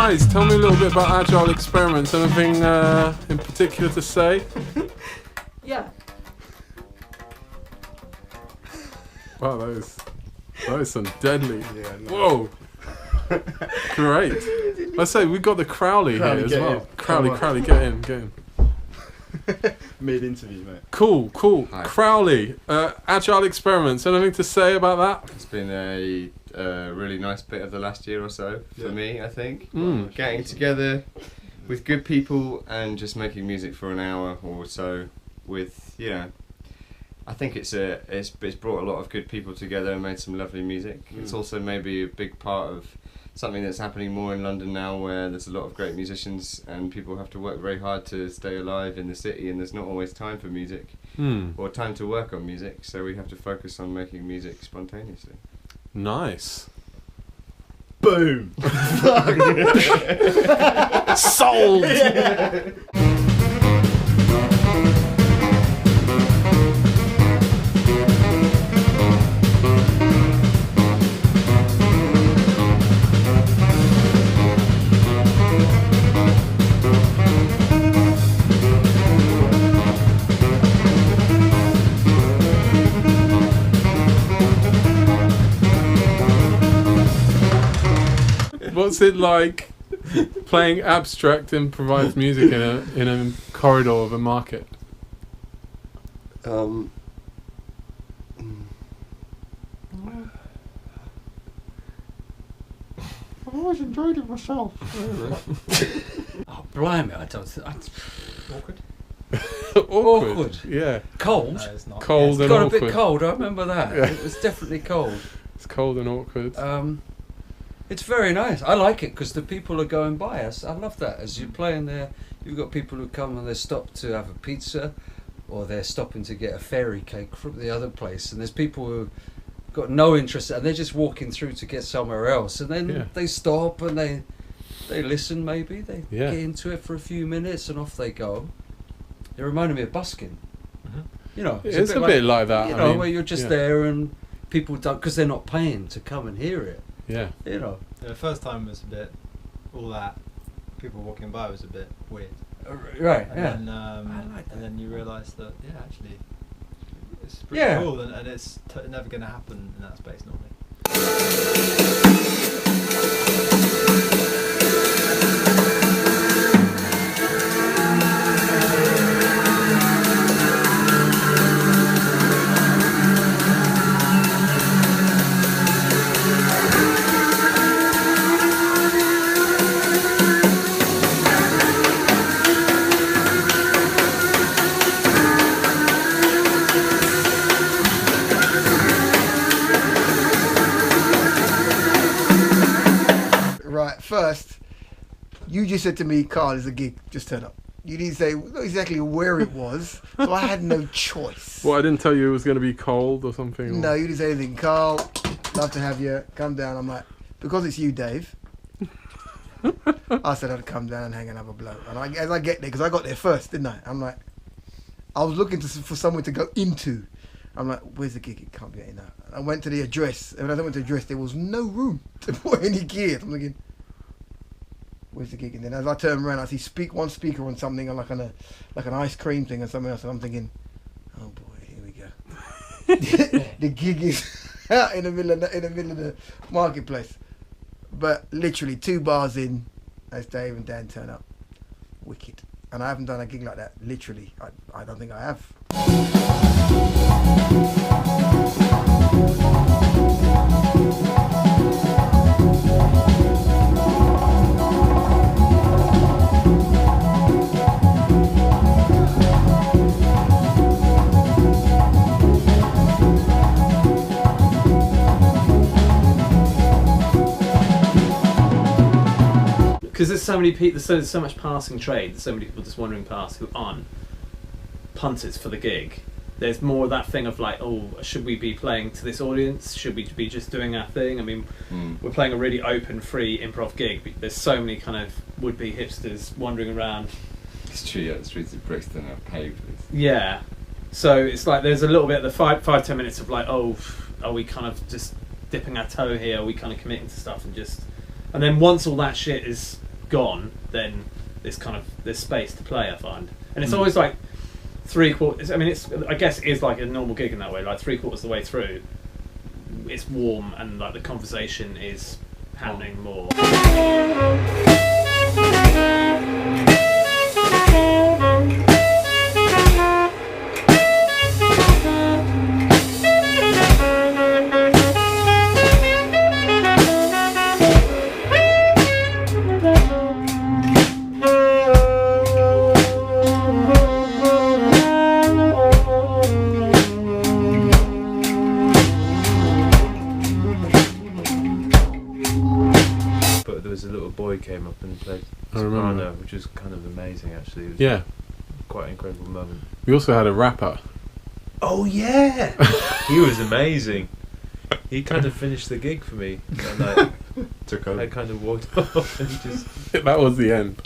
guys, tell me a little bit about Agile Experiments. Anything in particular to say? Yeah. Wow, that is some deadly. Yeah, no. Whoa. Great. Let's say we got the Crowley here as well. In. Crowley, get in. Mid-interview, mate. Cool. Hi. Crowley, Agile Experiments. Anything to say about that? It's been a really nice bit of the last year or so for me, I think. Getting together with good people and just making music for an hour or so with, I think it's brought a lot of good people together and made some lovely music. It's also maybe a big part of something that's happening more in London now, where there's a lot of great musicians and people have to work very hard to stay alive in the city, and there's not always time for music or time to work on music, so we have to focus on making music spontaneously. Nice. Boom! Sold! What's it like playing abstract improvised music in a corridor of a market? I always enjoyed it myself. Oh, blimey, I don't... Awkward? Awkward. Yeah. Cold? No, it's not. Cold It's and got awkward. a bit cold, I remember that. Yeah. It was definitely cold. It's cold and awkward. It's very nice. I like it because the people are going by us. I love that. As you're playing there, you've got people who come and they stop to have a pizza, or they're stopping to get a fairy cake from the other place, and there's people who got no interest and they're just walking through to get somewhere else, and then they stop and they listen, maybe they get into it for a few minutes and off they go. It reminded me of busking. It's a bit like that. I mean, where you're just there and people don't, because they're not paying to come and hear it. Yeah. The first time was a bit, all that people walking by was a bit weird. Right. And I then, like that. and then you realise that actually, it's pretty cool, and it's never going to happen in that space normally. First, you just said to me, Karl, there's a gig, just turn up. You didn't say exactly where it was, so I had no choice. Well, I didn't tell you it was going to be cold or something? No, you didn't say anything. Karl, love to have you, come down. I'm like, because it's you, Dave, I said I'd come down and hang another blow. And as I get there, because I got there first, didn't I? I'm like, I was looking for somewhere to go into. I'm like, where's the gig? It can't be in there. I went to the address, and when I went to the address, there was no room to put any gear. I'm thinking, where's the gig? And then as I turn around, I see one speaker on something, like an ice cream thing or something else, and I'm thinking, oh boy, here we go. The gig is out in the middle of the marketplace. But literally 2 bars in, as Dave and Dan turn up, wicked. And I haven't done a gig like that. Literally, I don't think I have. Because there's so many people, there's so much passing trade, there's so many people just wandering past who aren't punters for the gig. There's more that thing of like, oh, should we be playing to this audience? Should we be just doing our thing? I mean, we're playing a really open, free improv gig, but there's so many kind of would-be hipsters wandering around. It's true, the streets of Brixton are paved with. Yeah. So it's like there's a little bit of the 5-10 minutes of like, oh, are we kind of just dipping our toe here? Are we kind of committing to stuff and then once all that shit is gone, then there's space to play, I find. And it's always like 3/4. I mean, I guess it is like a normal gig in that way. Like 3/4 of the way through, it's warm and like the conversation is happening more. Came up and played I remember. soprano, which was kind of amazing actually. It was Yeah. quite an incredible moment. We also had a rapper. Oh yeah, he was amazing. He kind of finished the gig for me, and Took I over. kind of walked off and just. That was the end.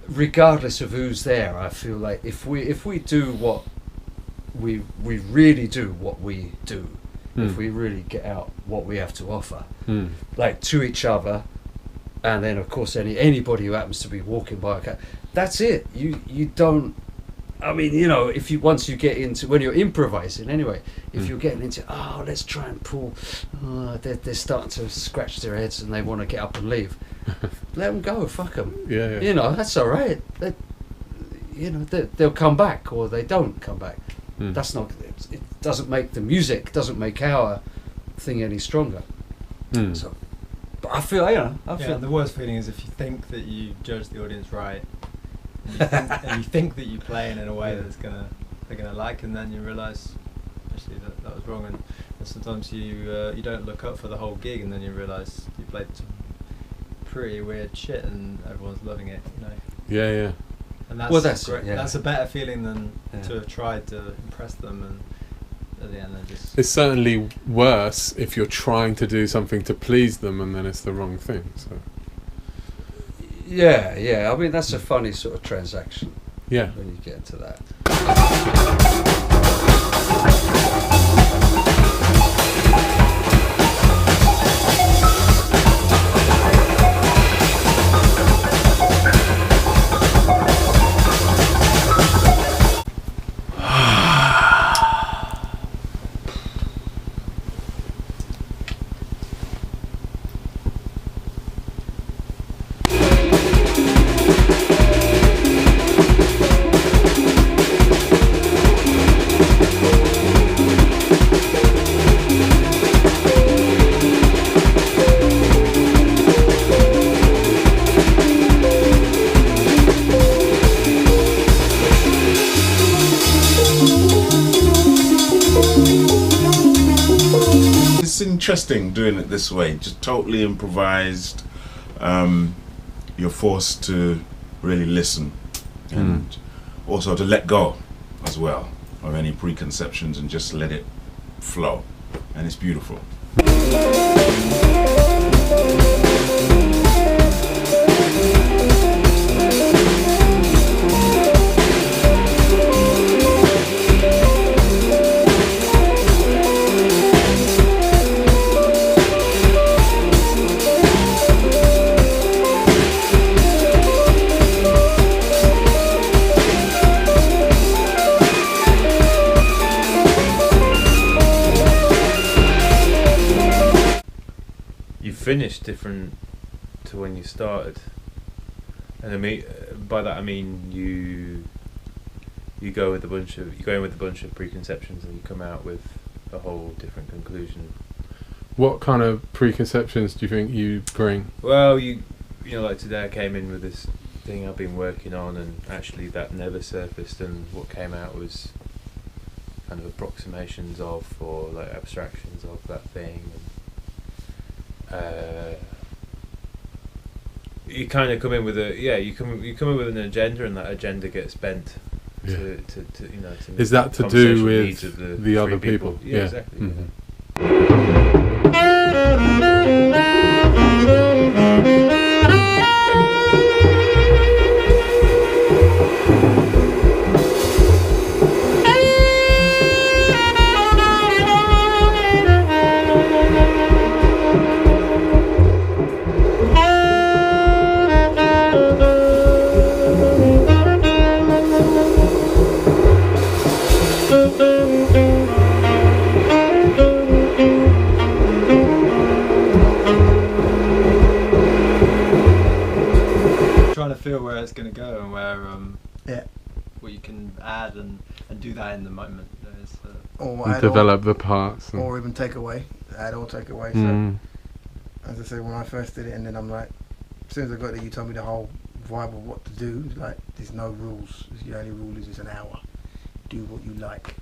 Regardless of who's there, I feel like if we do what we really do what we do, if we really get out what we have to offer, like to each other, and then of course anybody who happens to be walking by, that's it. You don't. I mean, you know, once you get into, when you're improvising anyway, if you're getting into, let's try and pull, they're starting to scratch their heads and they want to get up and leave. Let them go, fuck them. Yeah. You know, that's all right. They'll come back or they don't come back. That's not. It doesn't make the music, doesn't make our thing any stronger. So, but I feel, and the worst feeling is if you think that you judge the audience right, and you think that you play in a way that's they're gonna like, and then you realise actually that was wrong, and sometimes you don't look up for the whole gig, and then you realise you played some pretty weird shit and everyone's loving it, you know. Yeah. And that's great. Yeah. That's a better feeling than to have tried to impress them, and at the end they just. It's certainly worse if you're trying to do something to please them and then it's the wrong thing. So. Yeah. I mean, that's a funny sort of transaction. Yeah. When you get into that. It's interesting doing it this way, just totally improvised. You're forced to really listen and also to let go as well of any preconceptions and just let it flow, and it's beautiful. Finished different to when you started, and I mean by that I mean you go in with a bunch of preconceptions and you come out with a whole different conclusion. What kind of preconceptions do you think you bring? Well, you know, like today I came in with this thing I've been working on, and actually that never surfaced, and what came out was kind of approximations of, or like abstractions of that thing. you kind of come in with you come in with an agenda, and that agenda gets bent to Is that to do with the other people? Yeah, exactly. Mm-hmm. Trying to feel where it's going to go and where what you can add and do that in the moment. Or And develop the parts. or even take away, add or take away. So, as I said, when I first did it, and then I'm like, as soon as I got there, you told me the whole vibe of what to do. It's like, there's no rules. The only rule is it's an hour. Do what you like.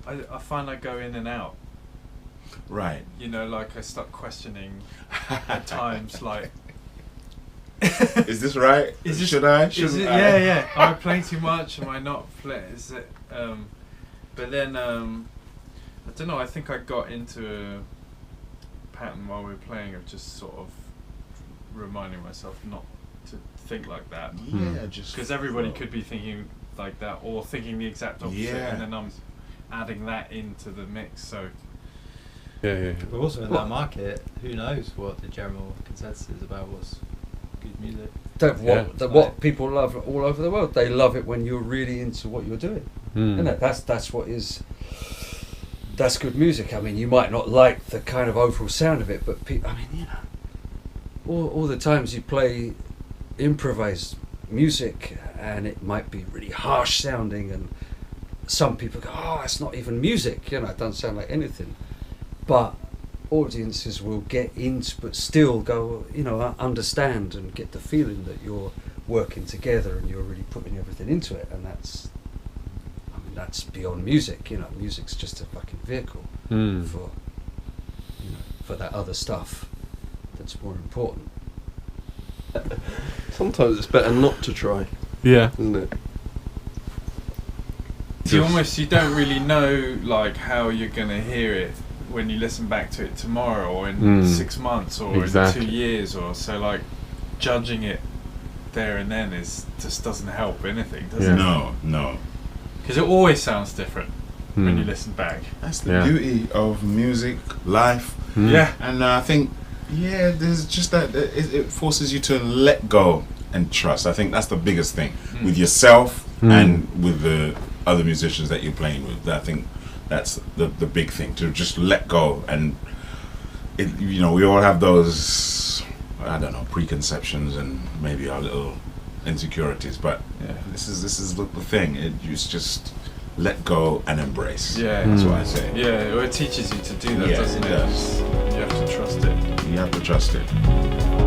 I find I go in and out. Right. You know, like I start questioning at times, like, Is this right? Is this- Should I? is Shouldn't it, I? yeah. Am I playing too much? Am I not playing? Is it? But then I don't know. I think I got into a pattern while we were playing of just sort of reminding myself not to think like that, Yeah, just because everybody could be thinking like that or thinking the exact opposite, Yeah. and then I'm adding that into the mix. So Yeah. But also in that market, who knows what the general consensus is about what's good music. What people love all over the world. They love it when you're really into what you're doing. Isn't it? That's what is. That's good music. I mean, you might not like the kind of overall sound of it, but I mean, you know, all the times you play improvised music, and it might be really harsh sounding, and some people go, "Oh, it's not even music." You know, it doesn't sound like anything. But audiences will get into, but still go, you know, understand and get the feeling that you're working together and you're really putting everything into it, and that's beyond music. You know, music's just a fucking vehicle for, you know, for that other stuff that's more important. Sometimes it's better not to try, Yeah. isn't it? you don't really know like how you're gonna hear it when you listen back to it tomorrow or in 6 months or Exactly. in 2 years or so. Like judging it there and then just doesn't help anything, does it? No. Because it always sounds different when you listen back. That's the beauty of music, life. Yeah. And I think, there's just that it forces you to let go and trust. I think that's the biggest thing with yourself and with the other musicians that you're playing with. I think that's the big thing, to just let go. And we all have those, I don't know, preconceptions and maybe our little insecurities, but this is the thing. It's just let go and embrace. Yeah. That's what I say. Yeah, well, it teaches you to do that, doesn't it? It does. You have to trust it. You have to trust it.